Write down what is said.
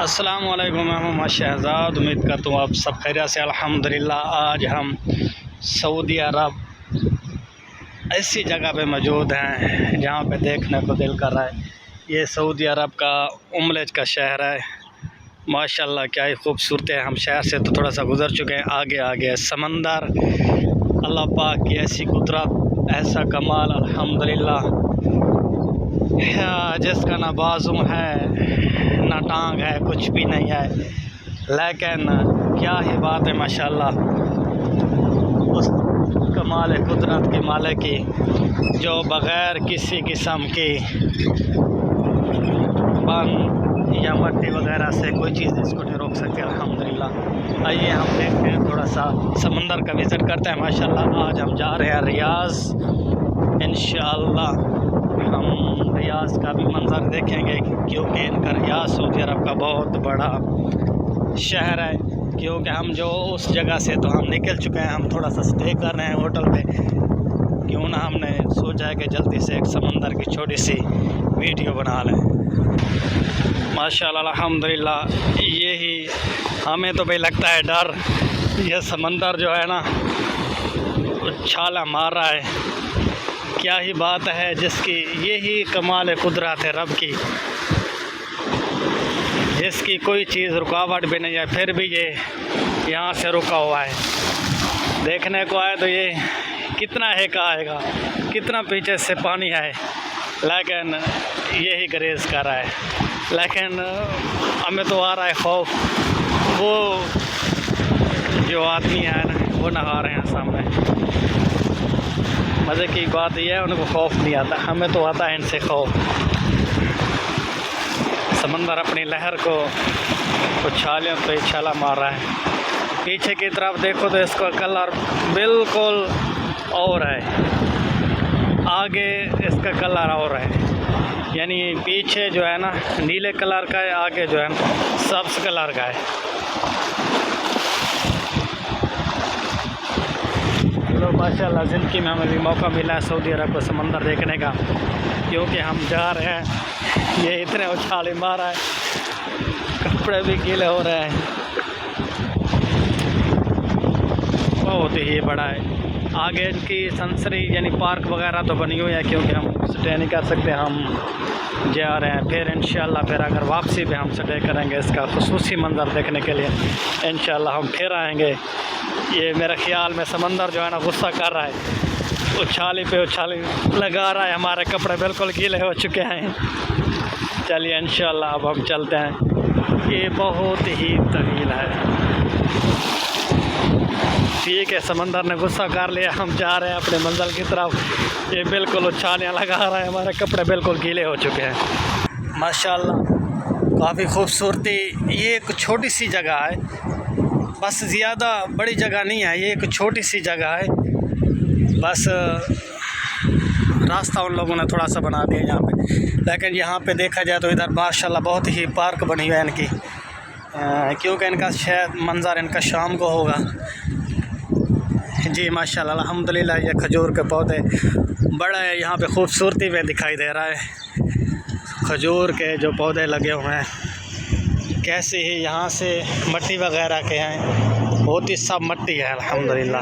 अस्सलाम वालेकुम, मैं मोहम्मद शहजाद। उम्मीद करता हूँ आप सब खैरियत से। अल्हम्दुलिल्लाह आज हम सऊदी अरब ऐसी जगह पे मौजूद हैं जहाँ पे देखने को दिल कर रहा है। ये सऊदी अरब का उम्मलेज का शहर है। माशाल्लाह क्या ही खूबसूरत है। हम शहर से तो थोड़ा सा गुज़र चुके हैं। आगे आगे समंदर, अल्लाह पाक की ऐसी कुदरत, ऐसा कमाल अल्हम्दुलिल्लाह, जिसका ना बाजू है ना टांग है, कुछ भी नहीं है। लेकिन क्या ही बात है माशाल्लाह उस कमाल कुदरत के मालिक की, जो बग़ैर किसी किस्म की बन या मट्टी वगैरह से कोई चीज़ इसको नहीं रोक सकती। अल्हम्दुलिल्लाह आइए हम देखते हैं, थोड़ा सा समंदर का विज़िट करते हैं। माशाल्लाह आज हम जा रहे हैं रियाज़। इंशाअल्लाह हम रियाज़ का भी मंज़र देखेंगे, क्योंकि इनका रियाज़ सऊदी अरब का बहुत बड़ा शहर है। क्योंकि हम जो उस जगह से तो हम निकल चुके हैं, हम थोड़ा सा स्टे कर रहे हैं होटल पे। क्यों ना हमने सोचा है कि जल्दी से एक समंदर की छोटी सी वीडियो बना लें। माशाल्लाह अल्हम्दुलिल्लाह यही हमें तो भाई लगता है डर, यह समंदर जो है ना छाला मार रहा है। क्या ही बात है, जिसकी यही कमाल कुदरत है रब की, जिसकी कोई चीज़ रुकावट भी नहीं है, फिर भी ये यहाँ से रुका हुआ है। देखने को आए तो ये कितना है का आएगा, कितना पीछे से पानी है, लेकिन यही गरेज कर रहा है। लेकिन हमें तो आ रहा है खौफ। वो जो आदमी है ना वो नहा रहे हैं सामने। मज़े की बात यह है उनको खौफ नहीं आता, हमें तो आता है इनसे खौफ। समंदर अपनी लहर को उछाले तो छाला मार रहा है। पीछे की तरफ देखो तो इसका कलर बिल्कुल और है, आगे इसका कलर और है। यानी पीछे जो है ना नीले कलर का है, आगे जो है ना सब्ज़ कलर का है। तो माशाल्लाह ज़िंदगी में हमें भी मौका मिला है सऊदी अरब को समंदर देखने का, क्योंकि हम जा रहे हैं। ये इतने उछाले मार रहा है, कपड़े भी गीले हो रहे हैं। बहुत ही बड़ा है। आगे इनकी सनसरी यानी पार्क वगैरह तो बनी हुई है, क्योंकि हम स्टे नहीं कर सकते। हम जा रहे हैं, फिर इंशाल्लाह फिर अगर वापसी पे हम स्टे करेंगे इसका खुसूसी मंज़र देखने के लिए। इंशाल्लाह हम फिर आएंगे। ये मेरे ख़्याल में समंदर जो है ना गुस्सा कर रहा है, उछाली पे उछाली लगा रहा है। हमारे कपड़े बिल्कुल गीले हो चुके हैं। चलिए इंशाल्लाह अब हम चलते हैं। ये बहुत ही तवील है। ठीक है, समंदर ने गुस्सा कर लिया, हम जा रहे हैं अपने मंजिल की तरफ। ये बिल्कुल उछालियाँ लगा रहा है, हमारे कपड़े बिल्कुल गीले हो चुके हैं। माशाल्लाह काफ़ी खूबसूरती। ये एक छोटी सी जगह है, बस ज़्यादा बड़ी जगह नहीं है। ये एक छोटी सी जगह है, बस रास्ता उन लोगों ने थोड़ा सा बना दिया यहाँ पे। लेकिन यहाँ पे देखा जाए तो इधर माशाल्लाह बहुत ही पार्क बनी हुई है इनकी, क्योंकि इनका शायद मंज़र इनका शाम को होगा। जी माशाल्लाह अल्हम्दुलिल्लाह ये खजूर के पौधे बड़े यहाँ पे खूबसूरती में दिखाई दे रहा है। खजूर के जो पौधे लगे हुए हैं, कैसे ही यहाँ से मट्टी वगैरह के हैं, बहुत ही सब मट्टी है अल्हम्दुलिल्लाह।